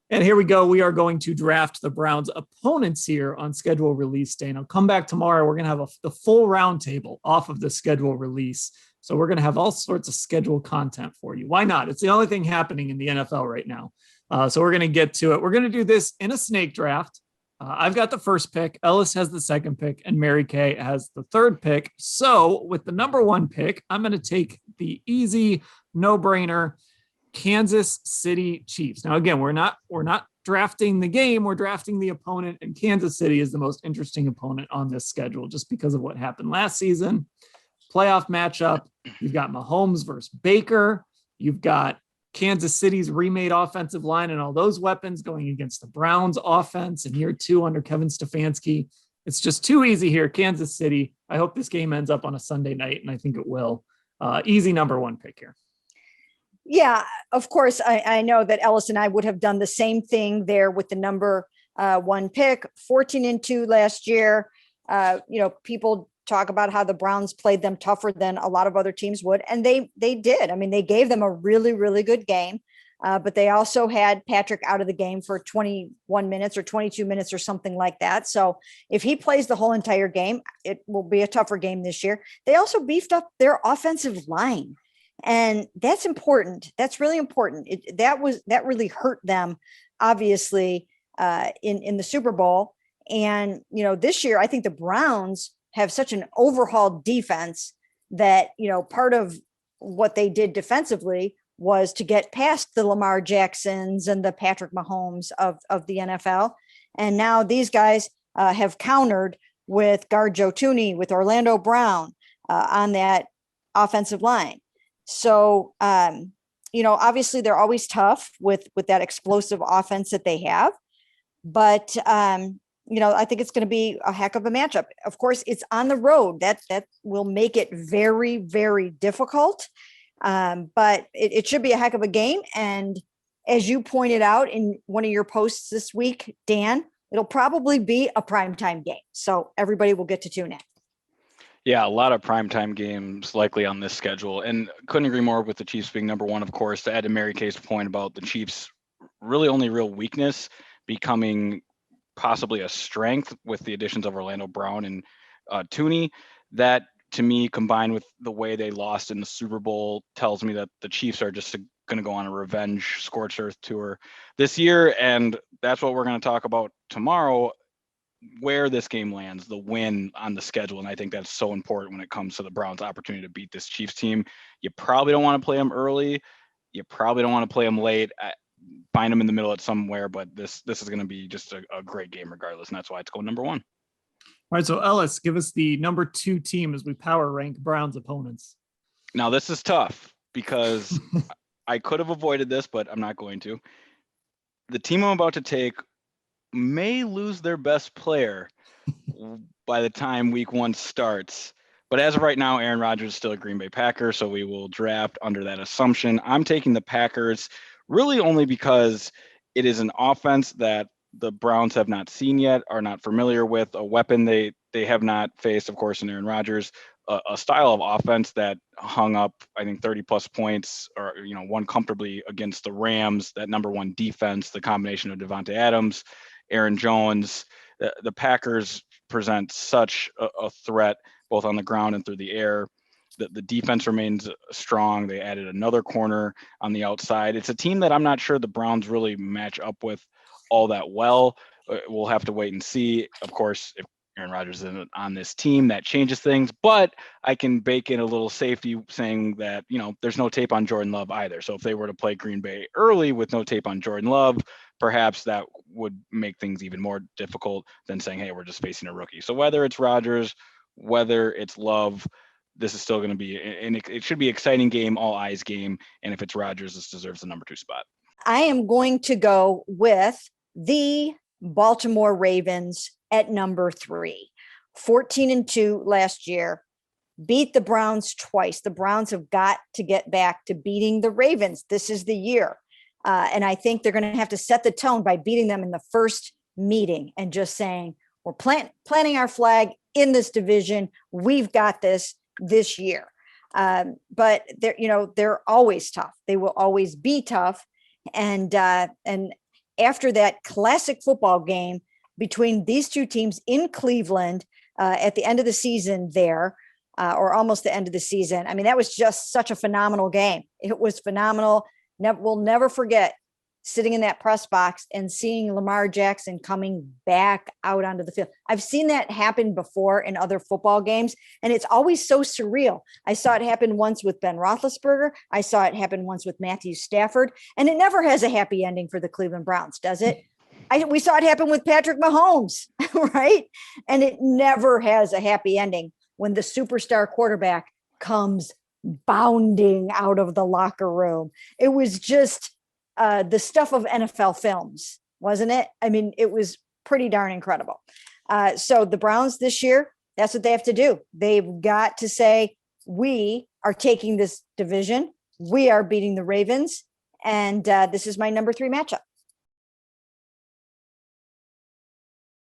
And here we go. We are going to draft the Browns' opponents here on schedule release day. And I'll come back tomorrow. We're going to have the full roundtable off of the schedule release. So we're going to have all sorts of schedule content for you. Why not? It's the only thing happening in the NFL right now. So we're going to get to it. We're going to do this in a snake draft. I've got the first pick. Ellis has the second pick, and Mary Kay has the third pick. So with the number one pick, I'm going to take the easy, no-brainer Kansas City Chiefs. Now, again, we're not drafting the game. We're drafting the opponent, and Kansas City is the most interesting opponent on this schedule just because of what happened last season. Playoff matchup. You've got Mahomes versus Baker. You've got Kansas City's remade offensive line and all those weapons going against the Browns offense in year two under Kevin Stefanski. It's just too easy here. Kansas City. I hope this game ends up on a Sunday night, and I think it will. Easy number one pick here. Yeah, of course. I know that Ellis and I would have done the same thing there with the number one pick, 14-2 last year. People talk about how the Browns played them tougher than a lot of other teams would. And they did. I mean, they gave them a really, really good game. But they also had Patrick out of the game for 21 minutes or 22 minutes or something like that. So if he plays the whole entire game, it will be a tougher game this year. They also beefed up their offensive line. And that's important. That's really important. That really hurt them, obviously, in the Super Bowl. And, this year, I think the Browns have such an overhauled defense that, part of what they did defensively was to get past the Lamar Jacksons and the Patrick Mahomes of the NFL. And now these guys have countered with guard Joe Thuney, with Orlando Brown on that offensive line. So, obviously they're always tough with that explosive offense that they have. But, I think it's going to be a heck of a matchup. Of course, it's on the road. That will make it very, very difficult. But it should be a heck of a game. And as you pointed out in one of your posts this week, Dan, it'll probably be a primetime game. So everybody will get to tune in. Yeah, a lot of primetime games likely on this schedule. And couldn't agree more with the Chiefs being number one, of course, to add to Mary Kay's point about the Chiefs' really only real weakness becoming possibly a strength with the additions of Orlando Brown and Thuney. That, to me, combined with the way they lost in the Super Bowl, tells me that the Chiefs are just going to go on a revenge scorched earth tour this year. And that's what we're going to talk about tomorrow, where this game lands, the win on the schedule. And I think that's so important when it comes to the Browns' opportunity to beat this Chiefs team. You probably don't want to play them early. You probably don't want to play them late. Find them in the middle at somewhere, but this is going to be just a great game regardless. And that's why it's going number one. All right, so Ellis, give us the number two team as we power rank Browns opponents. Now, this is tough because I could have avoided this, but I'm not going to. The team I'm about to take may lose their best player by the time week one starts. But as of right now, Aaron Rodgers is still a Green Bay Packer, so we will draft under that assumption. I'm taking the Packers really only because it is an offense that the Browns have not seen yet, are not familiar with, a weapon they have not faced, of course, in Aaron Rodgers, a style of offense that hung up, I think, 30 plus points or, won comfortably against the Rams, that number one defense, the combination of Devontae Adams, Aaron Jones. The Packers present such a threat both on the ground and through the air. The defense remains strong. They added another corner on the outside. It's a team that I'm not sure the Browns really match up with all that well. We'll have to wait and see. Of course, if Aaron Rodgers isn't on this team, that changes things. But I can bake in a little safety saying that, there's no tape on Jordan Love either. So if they were to play Green Bay early with no tape on Jordan Love, perhaps that would make things even more difficult than saying, hey, we're just facing a rookie. So whether it's Rodgers, whether it's Love, this is still going to be, and it should be an exciting game, all eyes game. And if it's Rodgers, this deserves the number two spot. I am going to go with the Baltimore Ravens at number 3, 14-2 last year, beat the Browns twice. The Browns have got to get back to beating the Ravens. This is the year. And I think they're going to have to set the tone by beating them in the first meeting and just saying, we're planting our flag in this division. We've got this year. But they're always tough. They will always be tough. And after that classic football game between these two teams in Cleveland at the end of the season there, or almost the end of the season. I mean, that was just such a phenomenal game. It was phenomenal. We'll never forget sitting in that press box and seeing Lamar Jackson coming back out onto the field. I've seen that happen before in other football games, and it's always so surreal. I saw it happen once with Ben Roethlisberger. I saw it happen once with Matthew Stafford, and it never has a happy ending for the Cleveland Browns, does it? We saw it happen with Patrick Mahomes, right? And it never has a happy ending when the superstar quarterback comes bounding out of the locker room. It was just the stuff of NFL films, wasn't it? I mean, it was pretty darn incredible. So the Browns this year, that's what they have to do. They've got to say, we are taking this division. We are beating the Ravens. And this is my number 3 matchup.